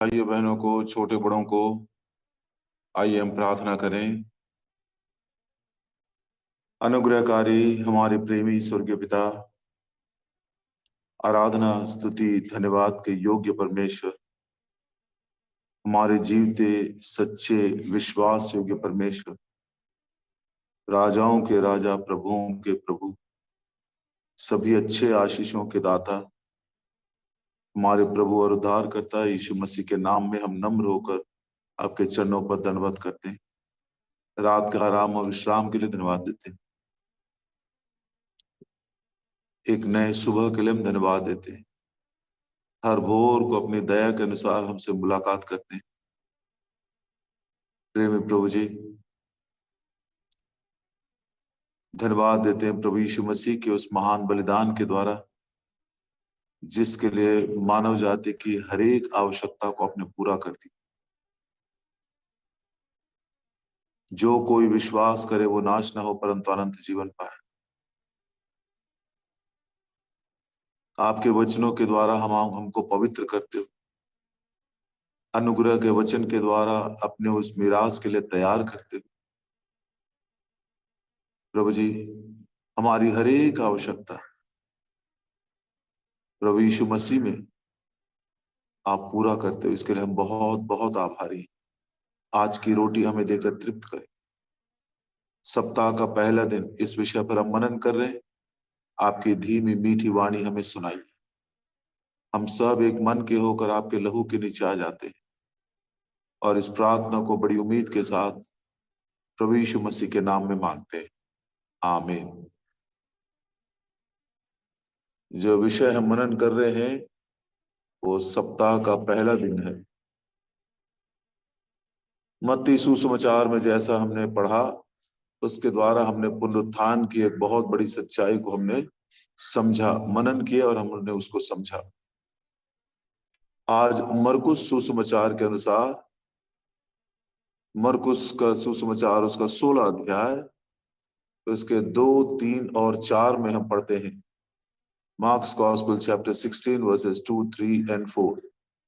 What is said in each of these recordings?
भाइयों बहनों को, छोटे बड़ों को, आइए हम प्रार्थना करें। अनुग्रहकारी हमारे प्रेमी स्वर्गीय पिता, आराधना स्तुति धन्यवाद के योग्य परमेश्वर, हमारे जीवते सच्चे विश्वास योग्य परमेश्वर, राजाओं के राजा, प्रभुओं के प्रभु, सभी अच्छे आशीषों के दाता, हमारे प्रभु और उद्धारकर्ता यीशु मसीह के नाम में हम नम्र होकर आपके चरणों पर दंडवत करते हैं। रात का आराम और विश्राम के लिए धन्यवाद देते हैं। एक नए सुबह के लिए हम धन्यवाद देते हैं। हर भोर को अपनी दया के अनुसार हमसे मुलाकात करते हैं। प्रेमी प्रभु जी, धन्यवाद देते हैं प्रभु यीशु मसीह के उस महान बलिदान के द्वारा, जिसके लिए मानव जाति की हर एक आवश्यकता को आपने पूरा कर दी। जो कोई विश्वास करे वो नाश न हो परंतु अनंत जीवन पाए। आपके वचनों के द्वारा हमको पवित्र करते हो, अनुग्रह के वचन के द्वारा अपने उस मिराज के लिए तैयार करते हो। प्रभु जी, हमारी हर एक आवश्यकता प्रभु यीशु मसीह में आप पूरा करते हो। इसके लिए हम बहुत बहुत आभारी हैं। आज की रोटी हमें देकर तृप्त करें। सप्ताह का पहला दिन इस विषय पर हम मनन कर रहे हैं। आपकी धीमी मीठी वाणी हमें सुनाइए। हम सब एक मन के होकर आपके लहू के नीचे आ जाते हैं और इस प्रार्थना को बड़ी उम्मीद के साथ प्रभु यीशु मसीह के नाम में मांगते हैं, आमीन। जो विषय हम मनन कर रहे हैं वो सप्ताह का पहला दिन है। मत्ती सुसमाचार में जैसा हमने पढ़ा, उसके द्वारा हमने पुनरुत्थान की एक बहुत बड़ी सच्चाई को हमने समझा, मनन किया और हमने उसको समझा। आज मरकुस सुसमाचार के अनुसार, मरकुस का सुसमाचार उसका 16 अध्याय, तो इसके 2, 3 और 4 में हम पढ़ते हैं। Marks gospel chapter 16 versus 2, 3 and 4।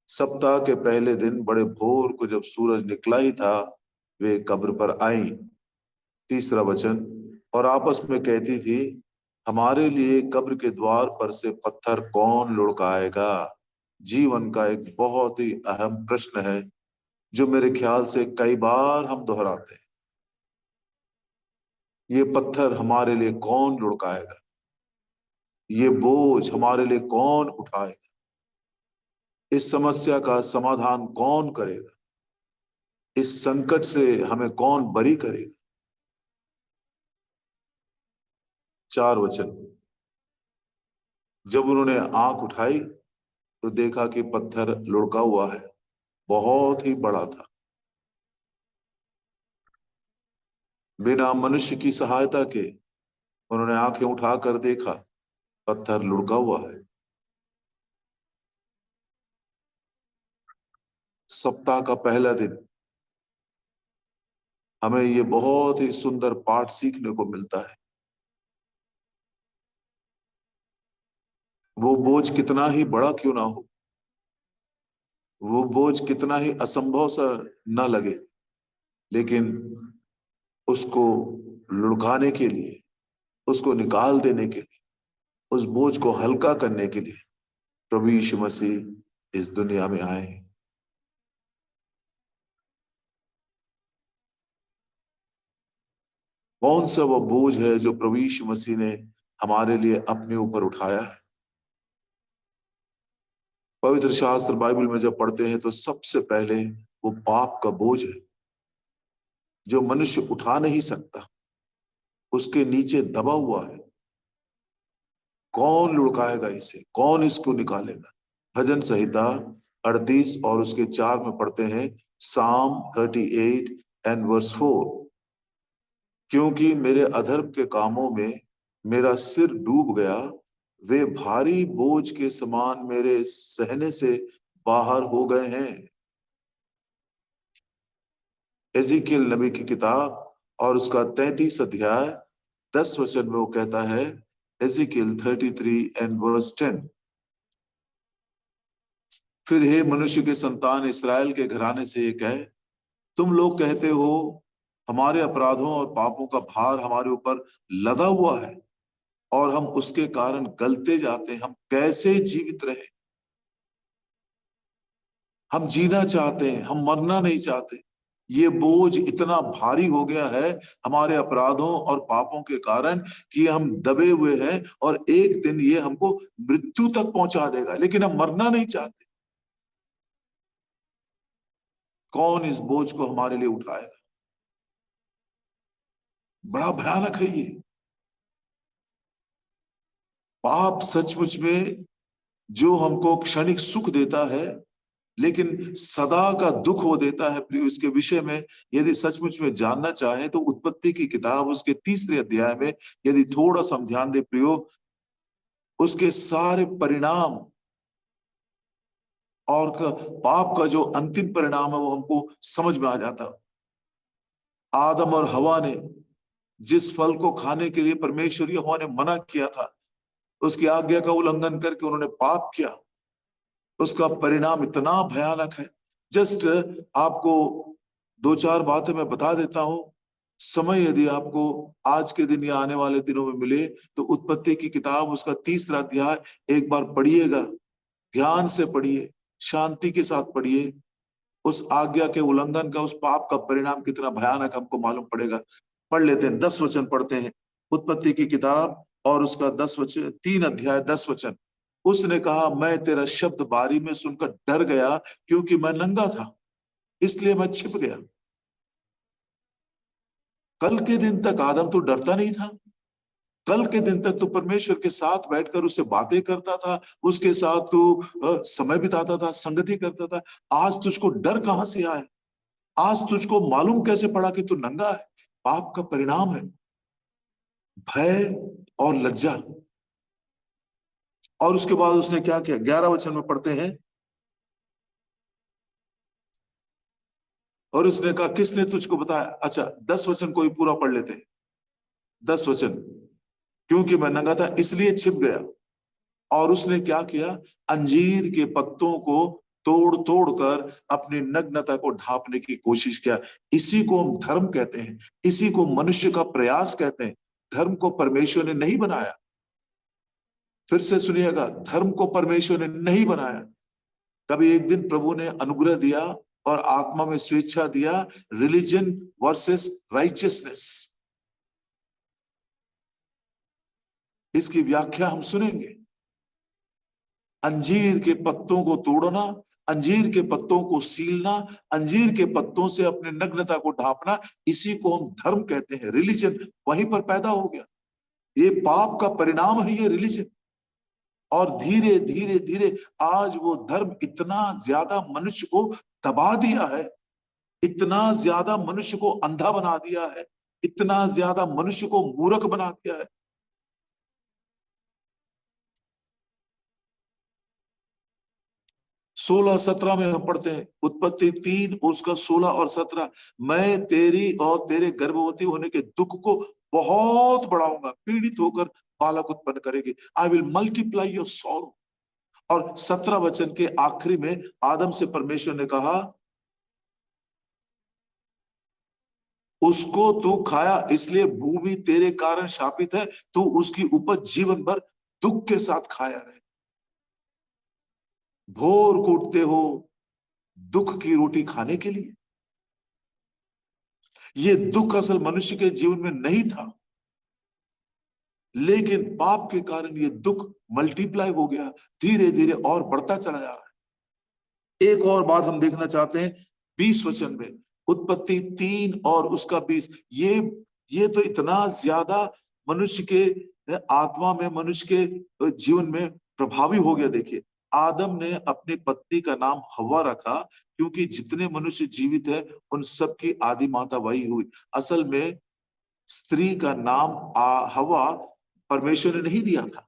सप्ताह के पहले दिन बड़े भोर को जब सूरज निकला ही था, वे कब्र पर आई। तीसरा वचन, और आपस में कहती थी, हमारे लिए कब्र के द्वार पर से पत्थर कौन लुढ़काएगा। जीवन का एक बहुत ही अहम प्रश्न है जो मेरे ख्याल से कई बार हम दोहराते हैं। ये पत्थर हमारे लिए कौन लुढ़काएगा, ये बोझ हमारे लिए कौन उठाएगा, इस समस्या का समाधान कौन करेगा, इस संकट से हमें कौन बरी करेगा। 4 वचन, जब उन्होंने आंख उठाई तो देखा कि पत्थर लुढ़का हुआ है, बहुत ही बड़ा था। बिना मनुष्य की सहायता के उन्होंने आंखें उठाकर देखा, पत्थर लुढ़का हुआ है। सप्ताह का पहला दिन हमें ये बहुत ही सुंदर पाठ सीखने को मिलता है। वो बोझ कितना ही बड़ा क्यों ना हो, वो बोझ कितना ही असंभव सा न लगे, लेकिन उसको लुढ़काने के लिए, उसको निकाल देने के लिए, उस बोझ को हल्का करने के लिए प्रभु यीशु मसीह इस दुनिया में आए। कौन सा वो बोझ है जो प्रभु यीशु मसीह ने हमारे लिए अपने ऊपर उठाया है। पवित्र शास्त्र बाइबल में जब पढ़ते हैं तो सबसे पहले वो पाप का बोझ है जो मनुष्य उठा नहीं सकता, उसके नीचे दबा हुआ है। कौन लुढ़काएगा इसे, कौन इसको निकालेगा। भजन संहिता 38 और उसके 4 में पढ़ते हैं, साम 38 एंड वर्स 4, क्योंकि मेरे अधर्म के कामों में मेरा सिर डूब गया, वे भारी बोझ के समान मेरे सहने से बाहर हो गए हैं। एजिकियल नबी की किताब और उसका 33 अध्याय 10 वचन में वो कहता है, एजिकियल 33 एंड वर्स 10, फिर हे मनुष्य के संतान, इसराइल के घराने से ये कहे, तुम लोग कहते हो हमारे अपराधों और पापों का भार हमारे ऊपर लदा हुआ है और हम उसके कारण गलते जाते हैं। हम कैसे जीवित रहे? हम जीना चाहते हैं, हम मरना नहीं चाहते। ये बोझ इतना भारी हो गया है हमारे अपराधों और पापों के कारण कि हम दबे हुए हैं और एक दिन ये हमको मृत्यु तक पहुंचा देगा, लेकिन हम मरना नहीं चाहते। कौन इस बोझ को हमारे लिए उठाएगा? बड़ा भयानक है ये पाप। सचमुच में जो हमको क्षणिक सुख देता है, लेकिन सदा का दुख वो देता है। प्रियो, इसके विषय में यदि सचमुच में जानना चाहे तो उत्पत्ति की किताब उसके 3 अध्याय में यदि थोड़ा सा ध्यान दे प्रियो, उसके सारे परिणाम और पाप का जो अंतिम परिणाम है वो हमको समझ में आ जाता। आदम और हवा ने जिस फल को खाने के लिए परमेश्वर यहोवा ने मना किया था, उसकी आज्ञा का उल्लंघन करके उन्होंने पाप किया, उसका परिणाम इतना भयानक है। जस्ट आपको 2-4 बातें मैं बता देता हूं। समय यदि आपको आज के दिन या आने वाले दिनों में मिले तो उत्पत्ति की किताब उसका 3 अध्याय एक बार पढ़िएगा, ध्यान से पढ़िए, शांति के साथ पढ़िए। उस आज्ञा के उल्लंघन का, उस पाप का परिणाम कितना भयानक हमको मालूम पड़ेगा। पढ़ लेते हैं, 10 वचन पढ़ते हैं उत्पत्ति की किताब और उसका 10 वचन, 3 अध्याय 10 वचन। उसने कहा, मैं तेरा शब्द बारी में सुनकर डर गया, क्योंकि मैं नंगा था, इसलिए मैं छिप गया। कल के दिन तक आदम तो डरता नहीं था। कल के दिन तक तो परमेश्वर के साथ बैठकर उससे बातें करता था, उसके साथ तो समय बिताता था, संगति करता था। आज तुझको डर कहां से आया? आज तुझको मालूम कैसे पड़ा कि तू नंगा है? पाप का परिणाम है भय और लज्जा। और उसके बाद उसने क्या किया? 11 वचन में पढ़ते हैं, और उसने कहा, किसने तुझको बताया? अच्छा, 10 वचन कोई पूरा पढ़ लेते हैं। 10 वचन, क्योंकि मैं नंगा था इसलिए छिप गया। और उसने क्या किया? अंजीर के पत्तों को तोड़ तोड़ कर अपनी नग्नता को ढांपने की कोशिश किया। इसी को हम धर्म कहते हैं, इसी को मनुष्य का प्रयास कहते हैं। धर्म को परमेश्वर ने नहीं बनाया। फिर से सुनिएगा, धर्म को परमेश्वर ने नहीं बनाया। कभी एक दिन प्रभु ने अनुग्रह दिया और आत्मा में स्वेच्छा दिया, रिलीजन वर्सेस राइचियसनेस, इसकी व्याख्या हम सुनेंगे। अंजीर के पत्तों को तोड़ना, अंजीर के पत्तों को सीलना, अंजीर के पत्तों से अपने नग्नता को ढांपना, इसी को हम धर्म कहते हैं। रिलीजन वहीं पर पैदा हो गया। ये पाप का परिणाम है, ये रिलीजन। और धीरे धीरे धीरे आज वो धर्म इतना ज्यादा मनुष्य को दबा दिया है, इतना ज्यादा मनुष्य को अंधा बना दिया है, इतना ज्यादा मनुष्य को मूर्ख बना दिया है। 16-17 में हम पढ़ते हैं, उत्पत्ति 3 उसका 16 और 17, मैं तेरी और तेरे गर्भवती होने के दुख को बहुत बढ़ाऊंगा, पीड़ित होकर बालक उत्पन्न करेगी। I will multiply your sorrow. और 17 वचन के आखिरी में आदम से परमेश्वर ने कहा, उसको तू खाया इसलिए भूमि तेरे कारण शापित है, तू उसकी उपज जीवन भर दुख के साथ खाया रहे। भोर को उठते हो दुख की रोटी खाने के लिए। ये दुख असल मनुष्य के जीवन में नहीं था, लेकिन पाप के कारण ये दुख मल्टीप्लाई हो गया, धीरे धीरे और बढ़ता चला जा रहा है। एक और बात हम देखना चाहते हैं 20 वचन में, उत्पत्ति 3 और उसका 20। ये तो इतना ज्यादा मनुष्य के आत्मा में, मनुष्य के जीवन में प्रभावी हो गया। देखिए, आदम ने अपनी पत्नी का नाम हवा रखा, क्योंकि जितने मनुष्य जीवित है उन सबकी आदि माता वही हुई। असल में स्त्री का नाम हवा परमेश्वर ने नहीं दिया था।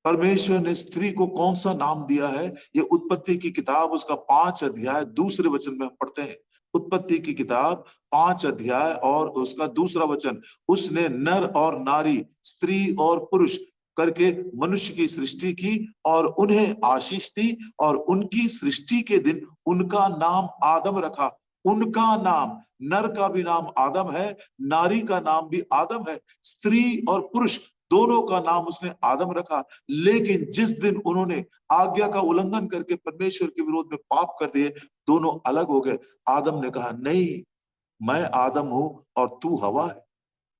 परमेश्वर ने स्त्री को कौन सा नाम दिया है? ये उत्पत्ति की किताब उसका 5 अध्याय दूसरे वचन में हम पढ़ते हैं। उत्पत्ति की किताब 5 अध्याय और उसका दूसरा वचन, उसने नर और नारी, स्त्री और पुरुष, करके मनुष्य की सृष्टि की और उन्हें आशीष दी, और उनकी सृष्टि के दिन उनका नाम आदम रखा। उनका नाम, नर का भी नाम आदम है, नारी का नाम भी आदम है, स्त्री और पुरुष दोनों का नाम उसने आदम रखा। लेकिन जिस दिन उन्होंने आज्ञा का उल्लंघन करके परमेश्वर के विरोध में पाप कर दिए, दोनों अलग हो गए। आदम ने कहा, नहीं, मैं आदम हूं और तू हवा है।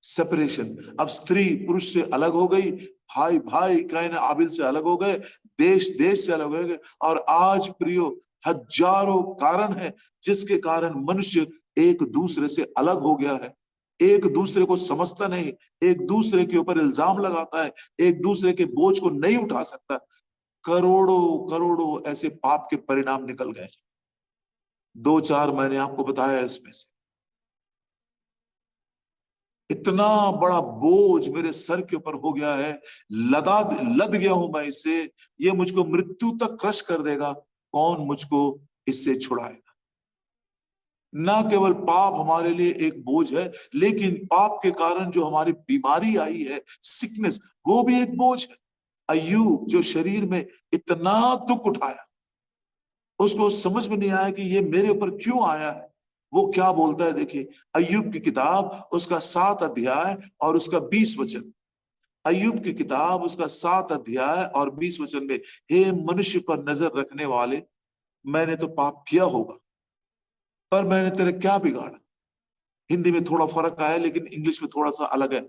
सेपरेशन। अब स्त्री पुरुष से अलग हो गई, भाई भाई कैन आबिल से अलग हो गए, देश देश से अलग हो गए। और आज प्रियो, हजारों कारण है जिसके कारण मनुष्य एक दूसरे से अलग हो गया है, एक दूसरे को समझता नहीं, एक दूसरे के ऊपर इल्जाम लगाता है, एक दूसरे के बोझ को नहीं उठा सकता। करोड़ों करोड़ों ऐसे पाप के परिणाम निकल गए। दो चार मैंने आपको बताया, इसमें से इतना बड़ा बोझ मेरे सर के ऊपर हो गया है, लद गया हूं मैं इससे, ये मुझको मृत्यु तक क्रश कर देगा। कौन मुझको इससे छुड़ाएगा? ना केवल पाप हमारे लिए एक बोझ है, लेकिन पाप के कारण जो हमारी बीमारी आई है, सिकनेस, वो भी एक बोझ है। अय्यूब जो शरीर में इतना दुख उठाया, उसको समझ में नहीं आया कि ये मेरे ऊपर क्यों आया है। वो क्या बोलता है, देखिए, अय्यूब की किताब उसका 7 अध्याय और उसका 20 वचन। अय्यूब की किताब उसका 7 अध्याय और 20 वचन में, हे मनुष्य पर नजर रखने वाले, मैंने तो पाप किया होगा, पर मैंने तेरे क्या बिगाड़ा। हिंदी में थोड़ा फर्क आया, लेकिन इंग्लिश में थोड़ा सा अलग है।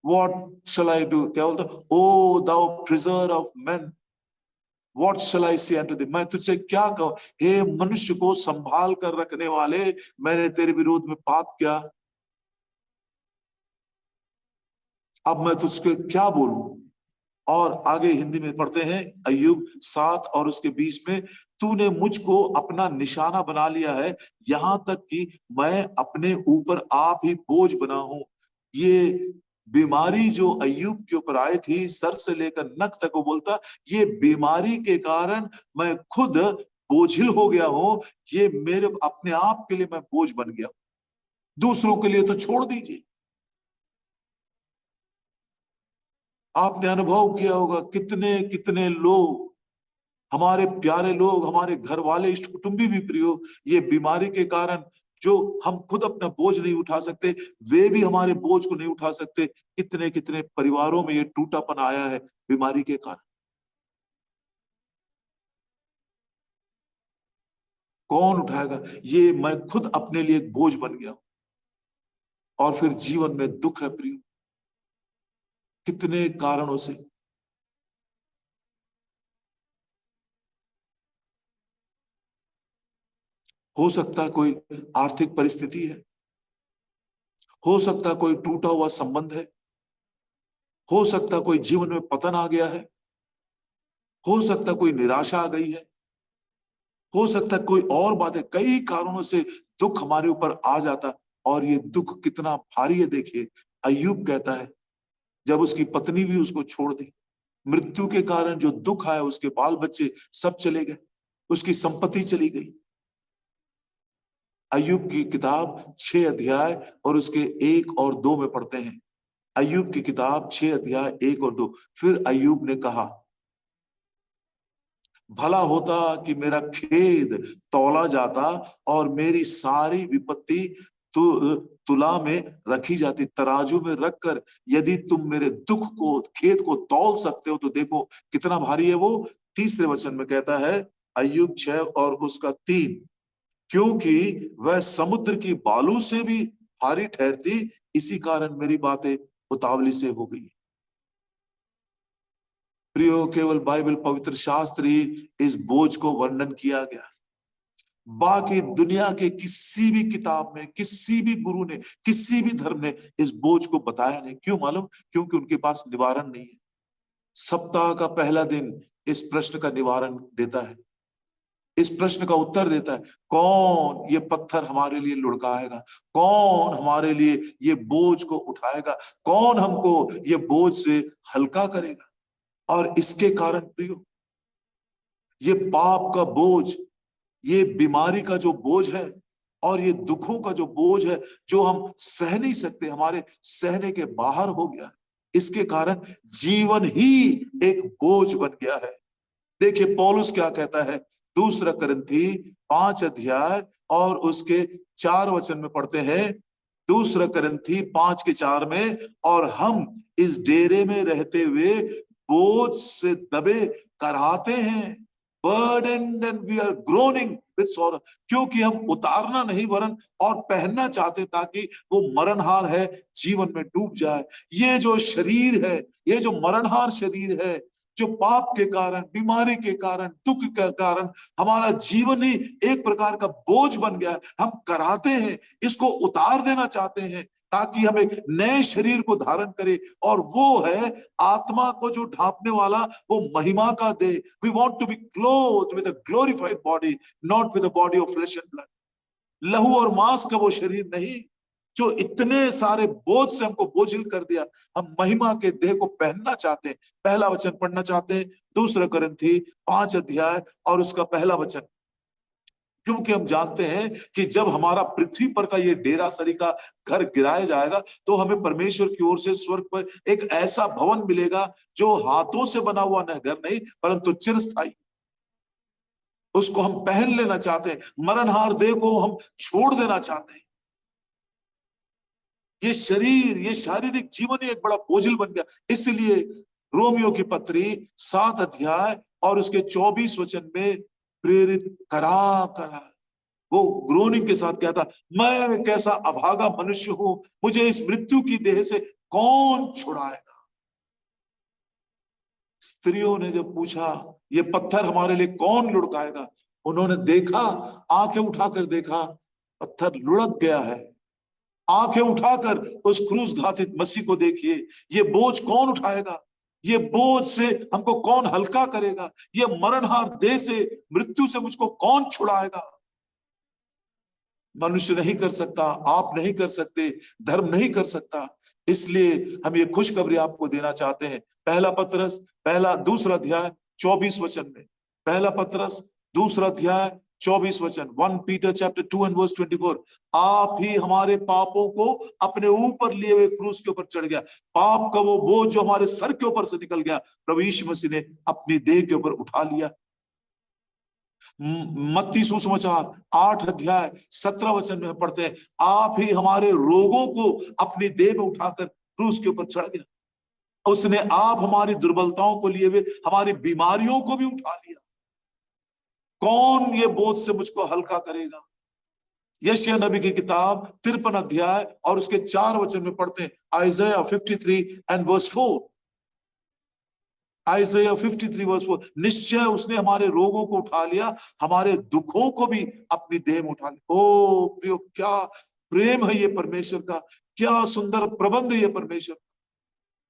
वॉट शल आई डू, क्या बोलता, O thou preserver of man, what shall I say unto थी, मैं तुझसे क्या कहूं, हे मनुष्य को संभाल कर रखने वाले, मैंने तेरे विरोध में पाप किया, अब मैं तुझको क्या बोलूं। और आगे हिंदी में पढ़ते हैं, अय्यूब 7 और उसके 20 में, तूने मुझको अपना निशाना बना लिया है, यहां तक कि मैं अपने ऊपर आप ही बोझ बना हूं। ये बीमारी जो अय्यूब के ऊपर आई थी, सर से लेकर नख तक, वो बोलता, ये बीमारी के कारण मैं खुद बोझिल हो गया हूं, ये मेरे अपने आप के लिए मैं बोझ बन गया, दूसरों के लिए तो छोड़ दीजिए। आपने अनुभव किया होगा, कितने कितने लोग, हमारे प्यारे लोग, हमारे घर वाले, इष्ट कुटुंबी भी प्रियो, ये बीमारी के कारण, जो हम खुद अपना बोझ नहीं उठा सकते, वे भी हमारे बोझ को नहीं उठा सकते। कितने कितने परिवारों में ये टूटापन आया है बीमारी के कारण। कौन उठाएगा? ये मैं खुद अपने लिए एक बोझ बन गया। और फिर जीवन में दुख है प्रियो, कितने कारणों से। हो सकता है कोई आर्थिक परिस्थिति है, हो सकता है कोई टूटा हुआ संबंध है, हो सकता है कोई जीवन में पतन आ गया है, हो सकता है कोई निराशा आ गई है, हो सकता है कोई और बात है। कई कारणों से दुख हमारे ऊपर आ जाता। और ये दुख कितना भारी है, देखिए, अय्यूब कहता है, जब उसकी पत्नी भी उसको छोड़ दी, मृत्यु के कारण जो दुख आया, उसके बाल बच्चे सब चले गए, उसकी संपत्ति चली गई। अय्यूब की किताब 6 अध्याय और उसके 1 और 2 में पढ़ते हैं। अय्यूब की किताब 6 अध्याय 1 और 2, फिर अय्यूब ने कहा, भला होता कि मेरा खेद तौला जाता और मेरी सारी विपत्ति तुला में रखी जाती, तराजू में रखकर यदि तुम मेरे दुख को, खेद को तौल सकते हो, तो देखो कितना भारी है वो। तीसरे वचन में कहता है, अय्यूब 6 और उसका 3, क्योंकि वह समुद्र की बालू से भी भारी ठहरती, इसी कारण मेरी बातें उतावली से हो गई। प्रियो, केवल बाइबल, पवित्र शास्त्र ही इस बोझ को वर्णन किया गया। बाकी दुनिया के किसी भी किताब में, किसी भी गुरु ने, किसी भी धर्म ने इस बोझ को बताया नहीं। क्यों मालूम? क्योंकि उनके पास निवारण नहीं है। सप्ताह का पहला दिन इस प्रश्न का निवारण देता है, इस प्रश्न का उत्तर देता है। कौन ये पत्थर हमारे लिए लुढ़काएगा? कौन हमारे लिए ये बोझ को उठाएगा? कौन हमको ये बोझ से हल्का करेगा? और इसके कारण प्रियो, ये पाप का बोझ, ये बीमारी का जो बोझ है, और ये दुखों का जो बोझ है, जो हम सह नहीं सकते, हमारे सहने के बाहर हो गया है, इसके कारण जीवन ही एक बोझ बन गया है। देखिए पौलुस क्या कहता है, दूसरा कुरिन्थी 5 अध्याय और उसके 4 वचन में पढ़ते हैं। दूसरा कुरिन्थी 5 के 4 में, और हम इस डेरे में रहते हुए बोझ से दबे कराहते हैं, burdened and we are groaning with sorrow, क्योंकि हम उतारना नहीं वरन और पहनना चाहते, ताकि वो मरणहार है जीवन में डूब जाए। ये जो शरीर है, ये जो मरणहार शरीर है, जो पाप के कारण, बीमारी के कारण, दुख के कारण हमारा जीवन ही एक प्रकार का बोझ बन गया है, हम कराहते हैं, इसको उतार देना चाहते हैं, ताकि हम एक नए शरीर को धारण करें, और वो है आत्मा को जो ढांपने वाला, वो महिमा का दे। We want to be clothed with a glorified body, not with a body of flesh and blood. लहू और मांस का वो शरीर नहीं जो इतने सारे बोझ से हमको बोझिल कर दिया। हम महिमा के देह को पहनना चाहते हैं। पहला वचन पढ़ना चाहते हैं, दूसरा कुरिन्थी 5 अध्याय और उसका पहला वचन। क्योंकि हम जानते हैं कि जब हमारा पृथ्वी पर का ये डेरा सरी का घर गिराया जाएगा, तो हमें परमेश्वर की ओर से स्वर्ग पर एक ऐसा भवन मिलेगा जो हाथों से बना हुआ न घर नहीं, परंतु चिरस्थायी। उसको हम पहन लेना चाहते हैं। मरणहार देह को हम छोड़ देना चाहते हैं। ये शरीर, ये शारीरिक जीवन ही एक बड़ा बोझिल बन गया। इसलिए रोमियो की पत्री 7 अध्याय और उसके 24 वचन में प्रेरित करा करा वो ग्रोनिंग के साथ कहता, मैं कैसा अभागा मनुष्य हूं, मुझे इस मृत्यु की देह से कौन छुड़ाएगा। स्त्रियों ने जब पूछा, ये पत्थर हमारे लिए कौन लुढ़काएगा, उन्होंने देखा, आंखें उठाकर देखा, पत्थर लुढ़क गया है। आंखें उठाकर उस क्रूस घातित मसीह को देखिए। ये बोझ कौन उठाएगा, ये बोझ से हमको कौन हल्का करेगा, ये मरणहार देह से, मृत्यु से मुझको कौन छुड़ाएगा। मनुष्य नहीं कर सकता, आप नहीं कर सकते, धर्म नहीं कर सकता। इसलिए हम ये खुशखबरी आपको देना चाहते हैं। पहला पतरस दूसरा अध्याय 24 वचन में, पहला पतरस दूसरा अध्याय 24 वचन, 1 Peter chapter 2 and verse 24, आप ही हमारे पापों को अपने ऊपर लिए हुए क्रूस के ऊपर चढ़ गया। पाप का वो बोझ जो हमारे सर के ऊपर से निकल गया, प्रभु यीशु मसीह ने अपनी देह के ऊपर उठा लिया। मत्ती सुसमाचार 8 अध्याय 17 वचन में पढ़ते हैं, आप ही हमारे रोगों को अपनी देह में उठाकर क्रूस के ऊपर चढ़ गया। उसने आप हमारी दुर्बलताओं को लिए हुए हमारी बीमारियों को भी उठा लिया। कौन ये बोझ से मुझको हल्का करेगा। यशायाह नबी की किताब 53 अध्याय और उसके 4 वचन में पढ़ते हैं, Isaiah 53 and verse 4, Isaiah 53 verse 4, निश्चय उसने हमारे रोगों को उठा लिया, हमारे दुखों को भी अपनी देह में उठा लिया। ओ प्रियो, क्या प्रेम है ये परमेश्वर का, क्या सुंदर प्रबंध है ये परमेश्वर।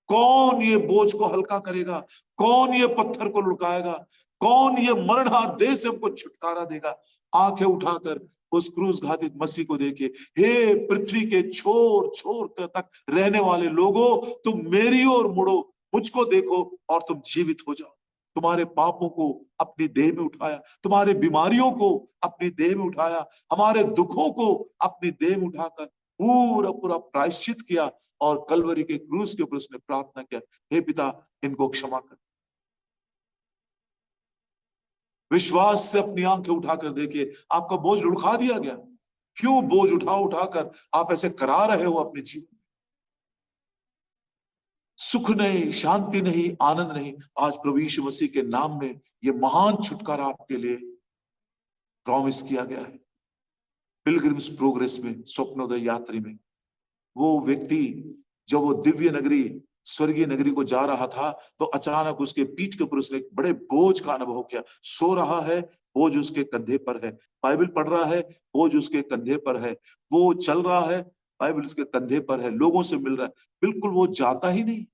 कौन ये बोझ को हल्का करेगा, कौन ये पत्थर को लुढ़काएगा, कौन ये मरणहार देह से हमको छुटकारा देगा। आंखें उठाकर उस क्रूस घातित मसीह को देखिए। हे पृथ्वी के छोर छोर तक रहने वाले लोगों, तुम मेरी ओर मुड़ो, मुझको देखो और तुम जीवित हो जाओ। तुम्हारे पापों को अपनी देह में उठाया, तुम्हारे बीमारियों को अपनी देह में उठाया, हमारे दुखों को अपनी देह में उठाकर पूरा पूरा प्रायश्चित किया, और कलवरी के क्रूस के ऊपर उसने प्रार्थना किया, हे पिता इनको क्षमा कर। विश्वास से अपनी आंखें उठाकर देखिए, आपका बोझ लुढ़का दिया गया। क्यों बोझ उठा उठाकर आप ऐसे करा रहे हो अपने जीवन में। सुख नहीं, शांति नहीं, आनंद नहीं। आज प्रभु यीशु मसीह के नाम में ये महान छुटकारा आपके लिए प्रॉमिस किया गया है। पिलग्रिम्स प्रोग्रेस में, स्वप्नोदय यात्री में, वो व्यक्ति जब वो दिव्य नगरी, स्वर्गीय नगरी को जा रहा था, तो अचानक उसके पीठ के ऊपर उसने एक बड़े बोझ का अनुभव किया। सो रहा है, बोझ उसके कंधे पर है, बाइबल पढ़ रहा है, बोझ उसके कंधे पर है, वो चल रहा है, बाइबल उसके कंधे पर है, लोगों से मिल रहा है, बिल्कुल वो जाता ही नहीं।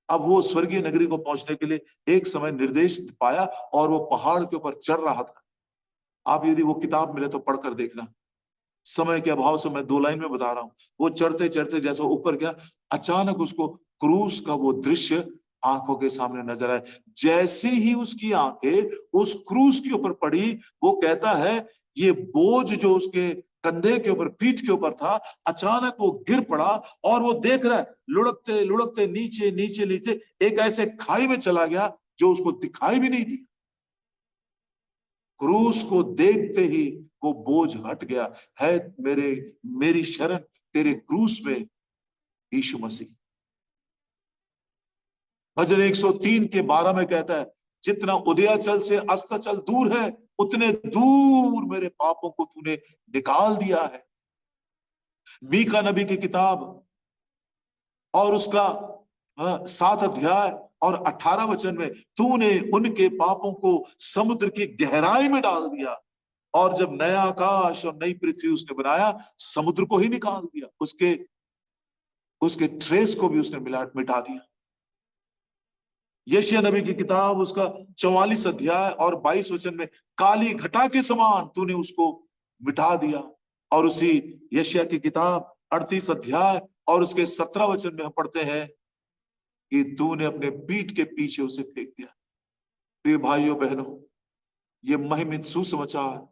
अब वो स्वर्गीय नगरी को पहुंचने के लिए एक समय निर्देश पाया और वो पहाड़ के ऊपर चढ़ रहा था। आप यदि वो किताब मिले तो पढ़कर देखना, समय के अभाव से मैं 2 लाइन में बता रहा हूं। वो चढ़ते चढ़ते जैसे ऊपर गया, अचानक उसको क्रूस का वो दृश्य आंखों के सामने नजर आए। जैसे ही उसकी आंखें उस क्रूस के ऊपर पड़ी, वो कहता है ये बोझ जो उसके कंधे के ऊपर, पीठ के ऊपर था। अचानक वो गिर पड़ा और वो देख रहा है, लुढ़कते लुढ़कते नीचे नीचे नीचे एक ऐसे खाई में चला गया जो उसको दिखाई भी नहीं दी। क्रूस को देखते ही वो बोझ हट गया। है मेरी शरण तेरे क्रूस में यीशु मसीह। भजन 103 के 12 में कहता है, जितना उदयाचल से अस्ताचल दूर है, उतने दूर मेरे पापों को तूने निकाल दिया है। मीका नबी की किताब और उसका 7 अध्याय और 18 वचन में, तूने उनके पापों को समुद्र की गहराई में डाल दिया, और जब नया आकाश और नई पृथ्वी उसने बनाया, समुद्र को ही निकाल दिया, उसके उसके ट्रेस को भी उसने मिटा दिया। यशायाह नबी की किताब उसका 44 अध्याय और 22 वचन में, काली घटा के समान तूने उसको मिटा दिया। और उसी यशायाह की किताब 38 अध्याय और उसके 17 वचन में हम पढ़ते हैं कि तूने अपने पीठ के पीछे उसे फेंक दिया। प्रिय भाइयों बहनों, ये महिमित सुसमाचार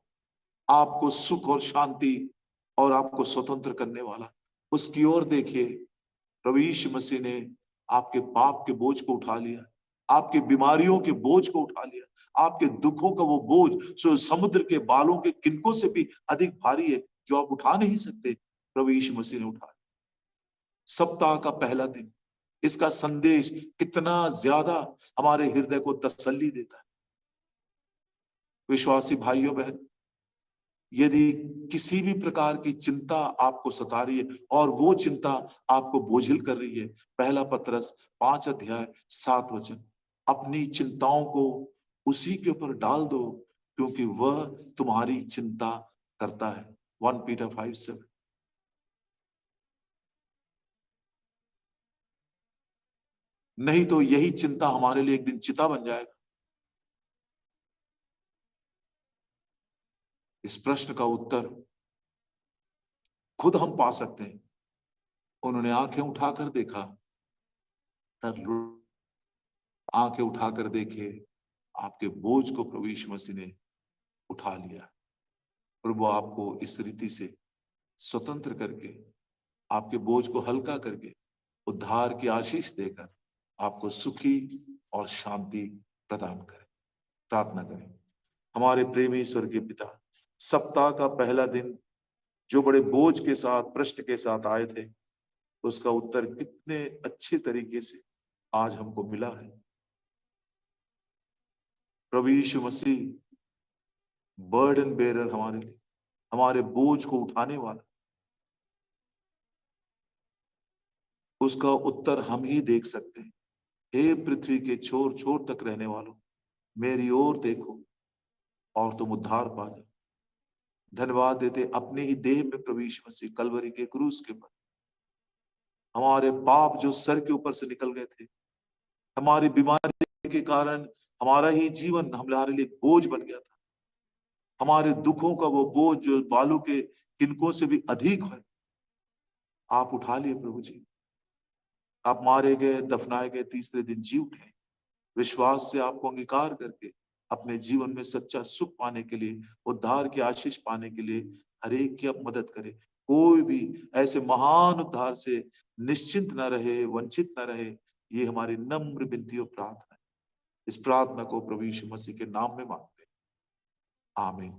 आपको सुख और शांति और आपको स्वतंत्र करने वाला, उसकी ओर देखिए। प्रभु यीशु मसीह ने आपके पाप के बोझ को उठा लिया, आपकी बीमारियों के बोझ को उठा लिया, आपके दुखों का वो बोझ जो समुद्र के बालों के किनकों से भी अधिक भारी है, जो आप उठा नहीं सकते, प्रभु यीशु मसीह ने उठा। सप्ताह का पहला दिन, इसका संदेश कितना ज्यादा हमारे हृदय को तसल्ली देता है। विश्वासी भाइयों बहन, यदि किसी भी प्रकार की चिंता आपको सता रही है और वो चिंता आपको बोझिल कर रही है, पहला पतरस 5 अध्याय 7 वचन, अपनी चिंताओं को उसी के ऊपर डाल दो, क्योंकि वह तुम्हारी चिंता करता है। 1 पीटर 5:7। नहीं तो यही चिंता हमारे लिए एक दिन चिता बन जाएगा। इस प्रश्न का उत्तर खुद हम पा सकते हैं। उन्होंने आंखें उठाकर देखा, तब आंखें उठाकर देखे, आपके बोझ को प्रभु यीशु मसीह ने उठा लिया। प्रभु आपको इस रीति से स्वतंत्र करके, आपके बोझ को हल्का करके, उद्धार की आशीष देकर आपको सुखी और शांति प्रदान करे। प्रार्थना करें। हमारे प्रेमी स्वर्गीय पिता, सप्ताह का पहला दिन जो बड़े बोझ के साथ, प्रश्न के साथ आए थे, उसका उत्तर कितने अच्छे तरीके से आज हमको मिला है। प्रभु यीशु मसीह बर्डन बेरर, हमारे लिए, हमारे बोझ को उठाने वाला, उसका उत्तर हम ही देख सकते हैं। हे पृथ्वी के छोर छोर तक रहने वालों, मेरी ओर देखो और तुम उद्धार पा जाओ। धन्यवाद देते, अपने ही देह में प्रभु यीशु मसीह कलवरी के क्रूस के ऊपर हमारे पाप जो सर के ऊपर से निकल गए थे, हमारी बीमारी के कारण हमारा ही जीवन हमारे लिए बोझ बन गया था, हमारे दुखों का वो बोझ जो बालों के किनकों से भी अधिक है, आप उठा लिए प्रभु जी। आप मारे गए, दफनाए गए, तीसरे दिन जी उठे। विश्वास से आपको अंगीकार करके अपने जीवन में सच्चा सुख पाने के लिए, उद्धार की आशीष पाने के लिए हर एक की आप मदद करें। कोई भी ऐसे महान उद्धार से निश्चिंत न रहे, वंचित न रहे, ये हमारी नम्र विनती और प्रार्थना है। इस प्रार्थना को प्रभु यीशु मसीह के नाम में मांगते हैं, आमीन।